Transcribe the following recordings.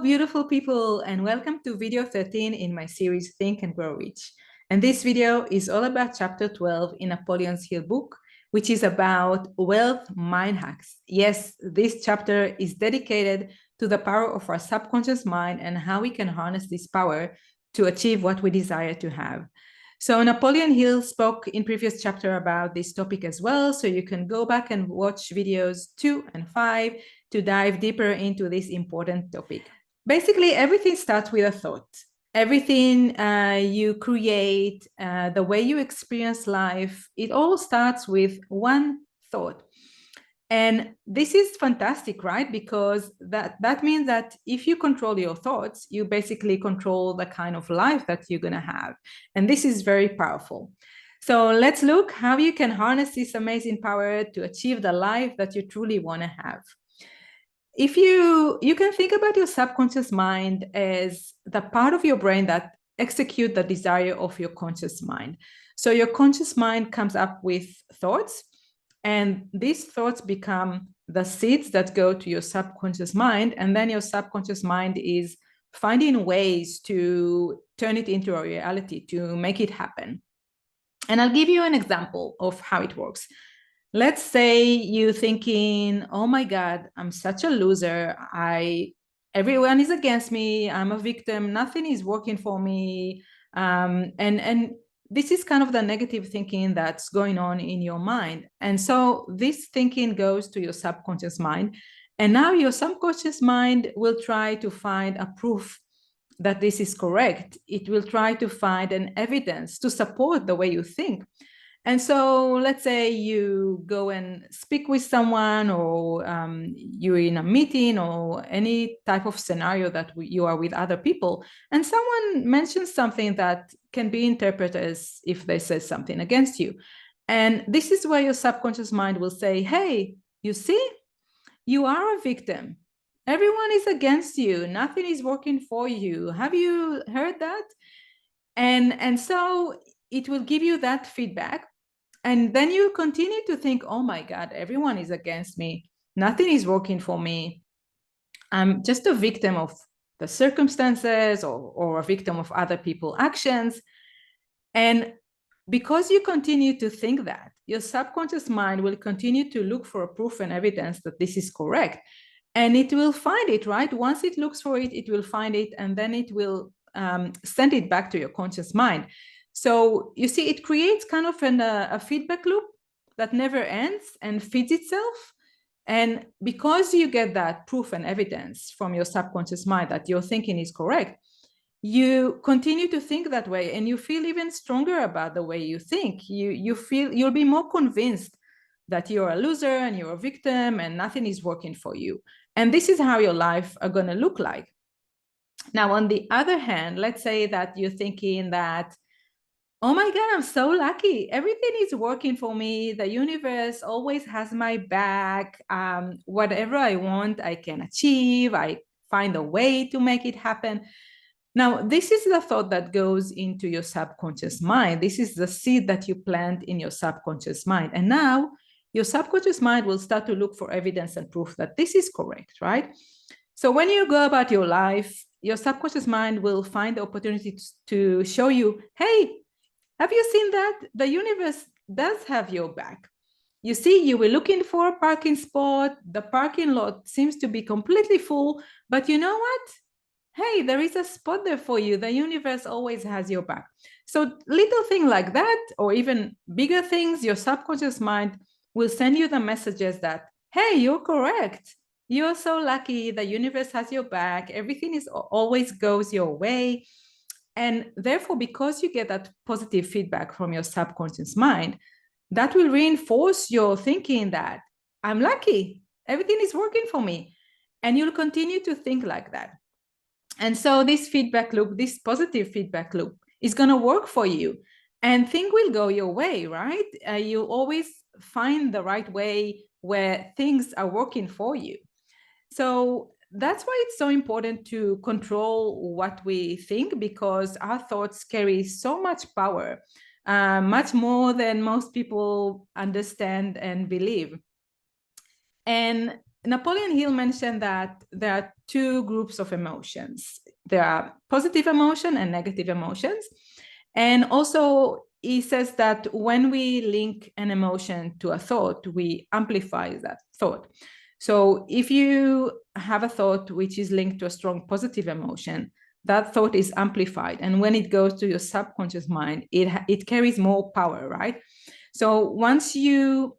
beautiful people, and welcome to video 13 in my series Think and Grow Rich. And this video is all about chapter 12 in Napoleon Hill's book, which is about wealth mind hacks. Yes, this chapter is dedicated to the power of our subconscious mind and how we can harness this power to achieve what we desire to have. So Napoleon Hill spoke in previous chapter about this topic as well, so you can go back and watch videos 2 and 5 to dive deeper into this important topic. Basically, everything starts with a thought. Everything you create, the way you experience life, it all starts with one thought. And this is fantastic, right? Because that means that if you control your thoughts, you basically control the kind of life that you're going to have. And this is very powerful. So let's look how you can harness this amazing power to achieve the life that you truly want to have. If you can think about your subconscious mind as the part of your brain that execute the desire of your conscious mind. So your conscious mind comes up with thoughts, and these thoughts become the seeds that go to your subconscious mind, and then your subconscious mind is finding ways to turn it into a reality, to make it happen. And I'll give you an example of how it works. Let's say you're thinking, oh my God, I'm such a loser. Everyone is against me. I'm a victim. Nothing is working for me. And this is kind of the negative thinking that's going on in your mind. And so this thinking goes to your subconscious mind. And now your subconscious mind will try to find a proof that this is correct. It will try to find an evidence to support the way you think. And so let's say you go and speak with someone, or you're in a meeting or any type of scenario that you are with other people, and someone mentions something that can be interpreted as if they say something against you. And this is where your subconscious mind will say, hey, you see, you are a victim. Everyone is against you. Nothing is working for you. Have you heard that? And so it will give you that feedback. And then you continue to think, oh my God, everyone is against me. Nothing is working for me. I'm just a victim of the circumstances, or a victim of other people's actions. And because you continue to think that, your subconscious mind will continue to look for proof and evidence that this is correct. And it will find it, right? Once it looks for it, it will find it, and then it will send it back to your conscious mind. So you see, it creates kind of a feedback loop that never ends and feeds itself. And because you get that proof and evidence from your subconscious mind that your thinking is correct, you continue to think that way, and you feel even stronger about the way you think. You feel you'll be more convinced that you're a loser and you're a victim and nothing is working for you. And this is how your life are going to look like. Now, on the other hand, let's say that you're thinking that, oh my God, I'm so lucky. Everything is working for me. The universe always has my back. Whatever I want, I can achieve. I find a way to make it happen. Now, this is the thought that goes into your subconscious mind. This is the seed that you plant in your subconscious mind. And now your subconscious mind will start to look for evidence and proof that this is correct, right? So when you go about your life, your subconscious mind will find the opportunity to show you, hey, have you seen that? The universe does have your back. You see, you were looking for a parking spot. The parking lot seems to be completely full, but you know what? Hey, there is a spot there for you. The universe always has your back. So little things like that, or even bigger things, your subconscious mind will send you the messages that, hey, you're correct. You're so lucky. The universe has your back. Everything is always goes your way. And therefore, because you get that positive feedback from your subconscious mind, that will reinforce your thinking that I'm lucky. Everything is working for me. And you'll continue to think like that. And so this feedback loop, this positive feedback loop, is going to work for you, and things will go your way, right? You always find the right way where things are working for you. So that's why it's so important to control what we think, because our thoughts carry so much power, much more than most people understand and believe. And Napoleon Hill mentioned that there are two groups of emotions. There are positive emotion and negative emotions. And also he says that when we link an emotion to a thought, we amplify that thought. So if you have a thought which is linked to a strong positive emotion, that thought is amplified. And when it goes to your subconscious mind, it carries more power, right? So once you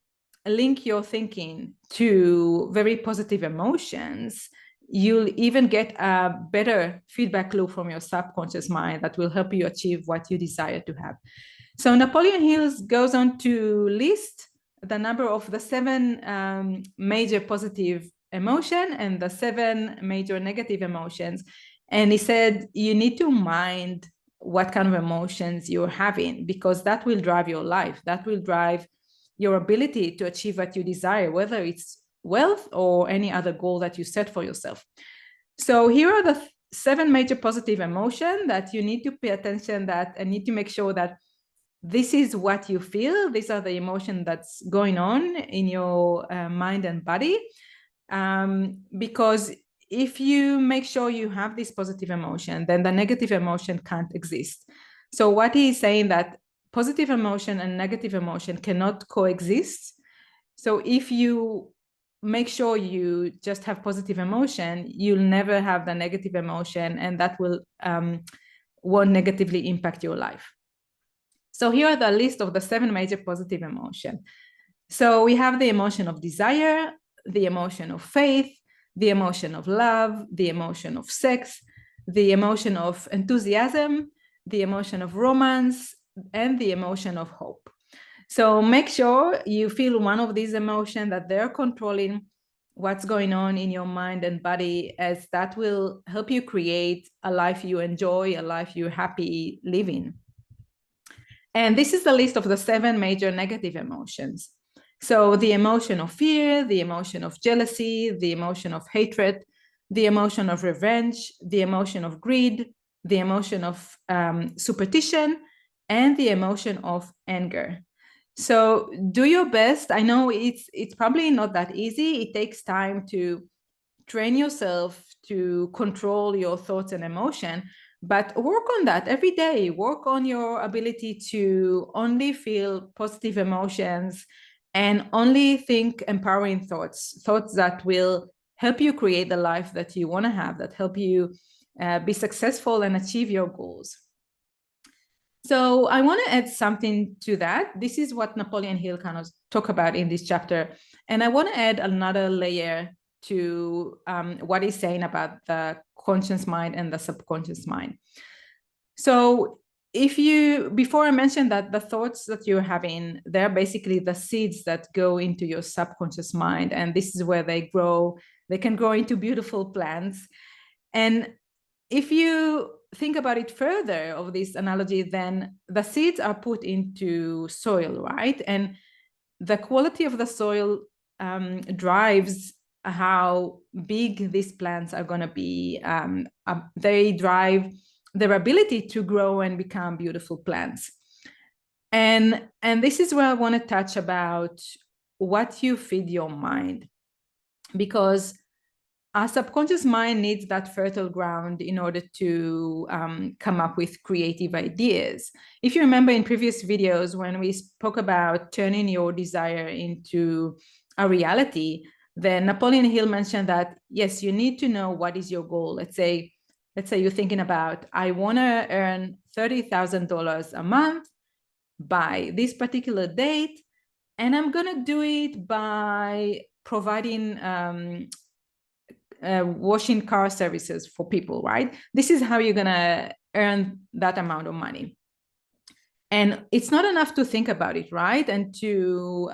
link your thinking to very positive emotions, you'll even get a better feedback loop from your subconscious mind that will help you achieve what you desire to have. So Napoleon Hill goes on to list the number of the 7 major positive emotion and the 7 major negative emotions. And he said, you need to mind what kind of emotions you're having, because that will drive your life. That will drive your ability to achieve what you desire, whether it's wealth or any other goal that you set for yourself. So here are the 7 major positive emotions that you need to pay attention that and need to make sure that this is what you feel. These are the emotions that's going on in your mind and body. Because if you make sure you have this positive emotion, then the negative emotion can't exist. So what he's saying that positive emotion and negative emotion cannot coexist. So if you make sure you just have positive emotion, you'll never have the negative emotion, and that won't negatively impact your life. So here are the list of the 7 major positive emotions. So we have the emotion of desire, the emotion of faith, the emotion of love, the emotion of sex, the emotion of enthusiasm, the emotion of romance, and the emotion of hope. So make sure you feel one of these emotions, that they're controlling what's going on in your mind and body, as that will help you create a life you enjoy, a life you're happy living. And this is the list of the 7 major negative emotions. So the emotion of fear, the emotion of jealousy, the emotion of hatred, the emotion of revenge, the emotion of greed, the emotion of superstition, and the emotion of anger. So do your best. I know it's probably not that easy. It takes time to train yourself to control your thoughts and emotion, but work on that every day. Work on your ability to only feel positive emotions and only think empowering thoughts that will help you create the life that you want to have, that help you be successful and achieve your goals. So I want to add something to that. This is what Napoleon Hill kind of talk about in this chapter. And I want to add another layer to what he's saying about the conscious mind and the subconscious mind. So before I mentioned that the thoughts that you're having, they're basically the seeds that go into your subconscious mind. And this is where they grow. They can grow into beautiful plants. And if you think about it further of this analogy, then the seeds are put into soil, right? And the quality of the soil drives how big these plants are going to be. They drive their ability to grow and become beautiful plants. And this is where I want to touch about what you feed your mind, because our subconscious mind needs that fertile ground in order to come up with creative ideas. If you remember in previous videos, when we spoke about turning your desire into a reality, then Napoleon Hill mentioned that, yes, you need to know what is your goal. Let's say you're thinking about, I want to earn $30,000 a month by this particular date, and I'm going to do it by providing washing car services for people, right? This is how you're going to earn that amount of money. And it's not enough to think about it, right? And to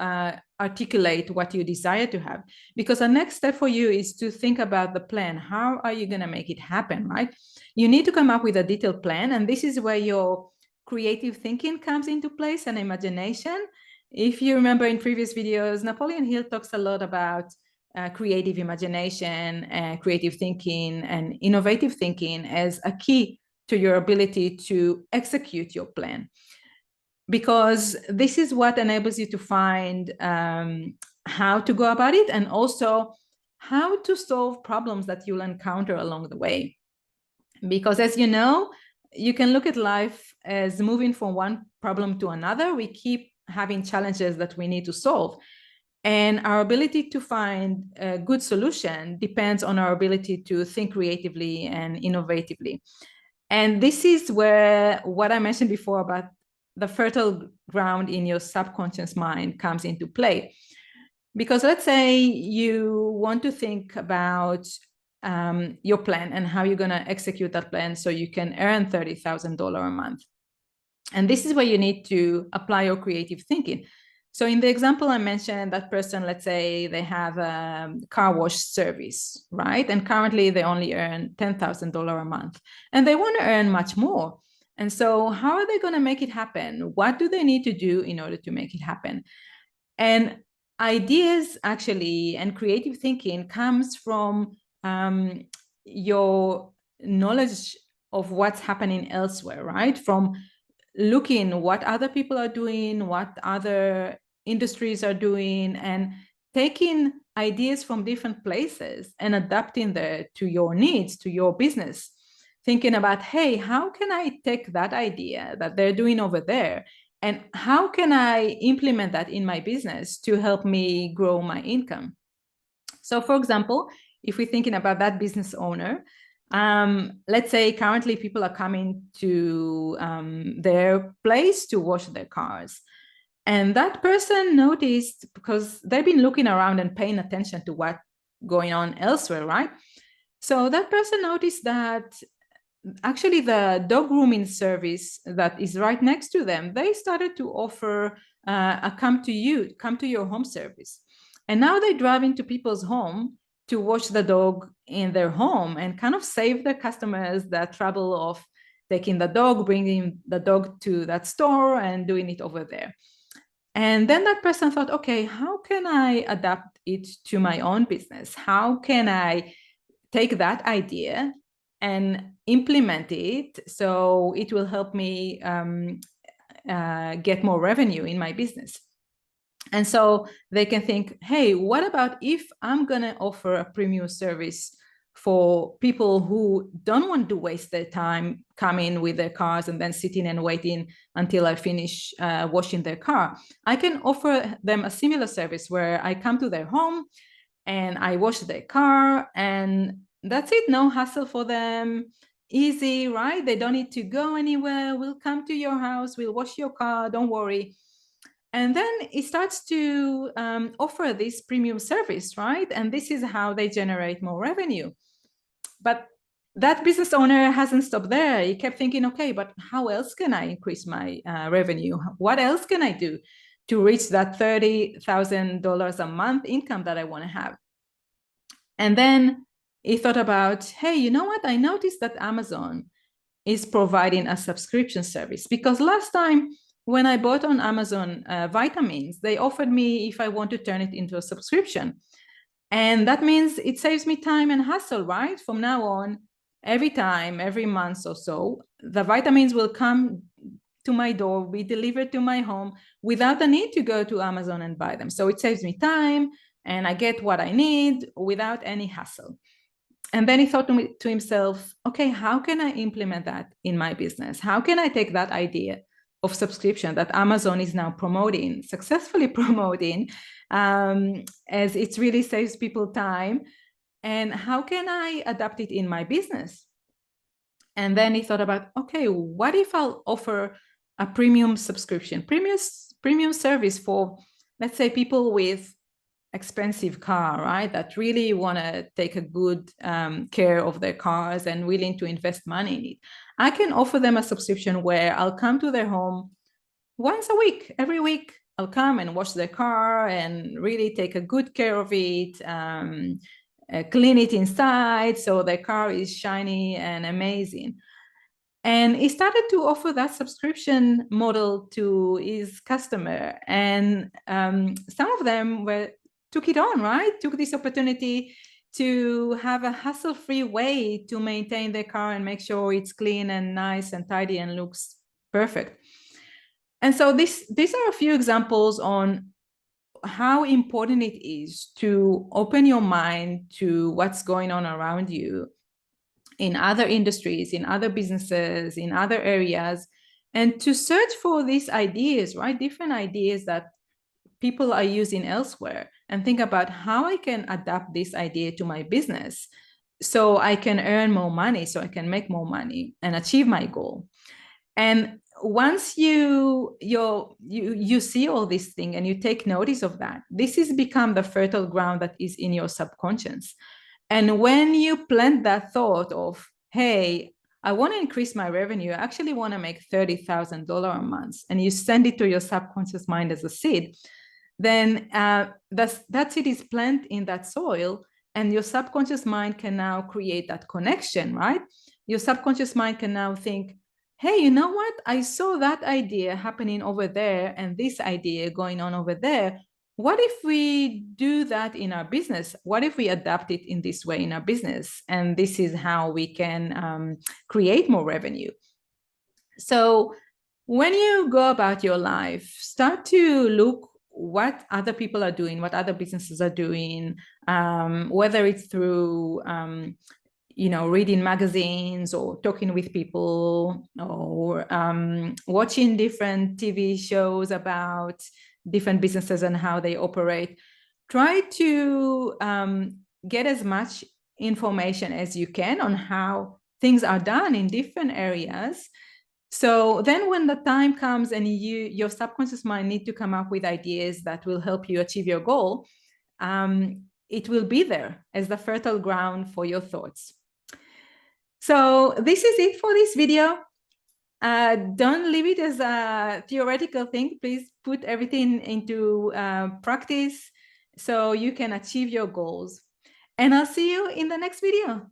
articulate what you desire to have. Because the next step for you is to think about the plan. How are you going to make it happen, right? You need to come up with a detailed plan. And this is where your creative thinking comes into place and imagination. If you remember in previous videos, Napoleon Hill talks a lot about creative imagination, creative thinking, and innovative thinking as a key to your ability to execute your plan. Because this is what enables you to find how to go about it, and also how to solve problems that you'll encounter along the way. Because as you know, you can look at life as moving from one problem to another. We keep having challenges that we need to solve. And our ability to find a good solution depends on our ability to think creatively and innovatively. And this is where what I mentioned before about the fertile ground in your subconscious mind comes into play. Because let's say you want to think about your plan and how you're going to execute that plan so you can earn $30,000 a month. And this is where you need to apply your creative thinking. So in the example I mentioned, that person, let's say they have a car wash service, right? And currently they only earn $10,000 a month and they want to earn much more. And so how are they going to make it happen? What do they need to do in order to make it happen? And ideas actually and creative thinking comes from your knowledge of what's happening elsewhere, right? From looking what other people are doing, what other industries are doing, and taking ideas from different places and adapting them to your needs, to your business. Thinking about, hey, how can I take that idea that they're doing over there and how can I implement that in my business to help me grow my income? So for example, if we're thinking about that business owner, let's say currently people are coming to their place to wash their cars. And that person noticed, because they've been looking around and paying attention to what's going on elsewhere, right? So that person noticed that actually the dog grooming service that is right next to them, they started to offer a come to your home service. And now they drive into people's home to wash the dog in their home and kind of save the customers the trouble of taking the dog, bringing the dog to that store and doing it over there. And then that person thought, okay, how can I adapt it to my own business? How can I take that idea and implement it so it will help me get more revenue in my business? And so they can think, hey, what about if I'm going to offer a premium service for people who don't want to waste their time coming with their cars and then sitting and waiting until I finish washing their car? I can offer them a similar service where I come to their home and I wash their car and that's it. No hassle for them. Easy, right? They don't need to go anywhere. We'll come to your house. We'll wash your car. Don't worry. And then it starts to offer this premium service, right? And this is how they generate more revenue. But that business owner hasn't stopped there. He kept thinking, okay, but how else can I increase my revenue? What else can I do to reach that $30,000 a month income that I want to have? And then he thought about, hey, you know what? I noticed that Amazon is providing a subscription service, because last time when I bought on Amazon vitamins, they offered me if I want to turn it into a subscription. And that means it saves me time and hassle, right? From now on, every time, every month or so, the vitamins will come to my door, be delivered to my home without the need to go to Amazon and buy them. So it saves me time and I get what I need without any hassle. And then he thought to himself, okay, how can I implement that in my business? How can I take that idea of subscription that Amazon is now promoting, successfully promoting, as it really saves people time, and how can I adapt it in my business? And then he thought about, okay, what if I'll offer a premium subscription, premium service for, let's say, people with expensive car, right? That really want to take a good care of their cars and willing to invest money in it. I can offer them a subscription where I'll come to their home once a week. Every week, I'll come and wash their car and really take a good care of it, clean it inside so their car is shiny and amazing. And he started to offer that subscription model to his customer. And some of them took it on, right? Took this opportunity to have a hassle-free way to maintain their car and make sure it's clean and nice and tidy and looks perfect. And so these are a few examples on how important it is to open your mind to what's going on around you in other industries, in other businesses, in other areas, and to search for these ideas, right? Different ideas that people are using elsewhere, and think about how I can adapt this idea to my business so I can earn more money, so I can make more money and achieve my goal. And once you see all these things and you take notice of that, this is become the fertile ground that is in your subconscious. And when you plant that thought of, hey, I want to increase my revenue, I actually want to make $30,000 a month, and you send it to your subconscious mind as a seed, then that seed is planted in that soil, and your subconscious mind can now create that connection, right? Your subconscious mind can now think, hey, you know what? I saw that idea happening over there and this idea going on over there. What if we do that in our business? What if we adapt it in this way in our business? And this is how we can create more revenue. So when you go about your life, start to look what other people are doing, what other businesses are doing, whether it's through reading magazines or talking with people, or watching different TV shows about different businesses and how they operate. Try to get as much information as you can on how things are done in different areas. So then when the time comes and your subconscious mind need to come up with ideas that will help you achieve your goal, it will be there as the fertile ground for your thoughts. So this is it for this video. Don't leave it as a theoretical thing. Please put everything into practice so you can achieve your goals. And I'll see you in the next video.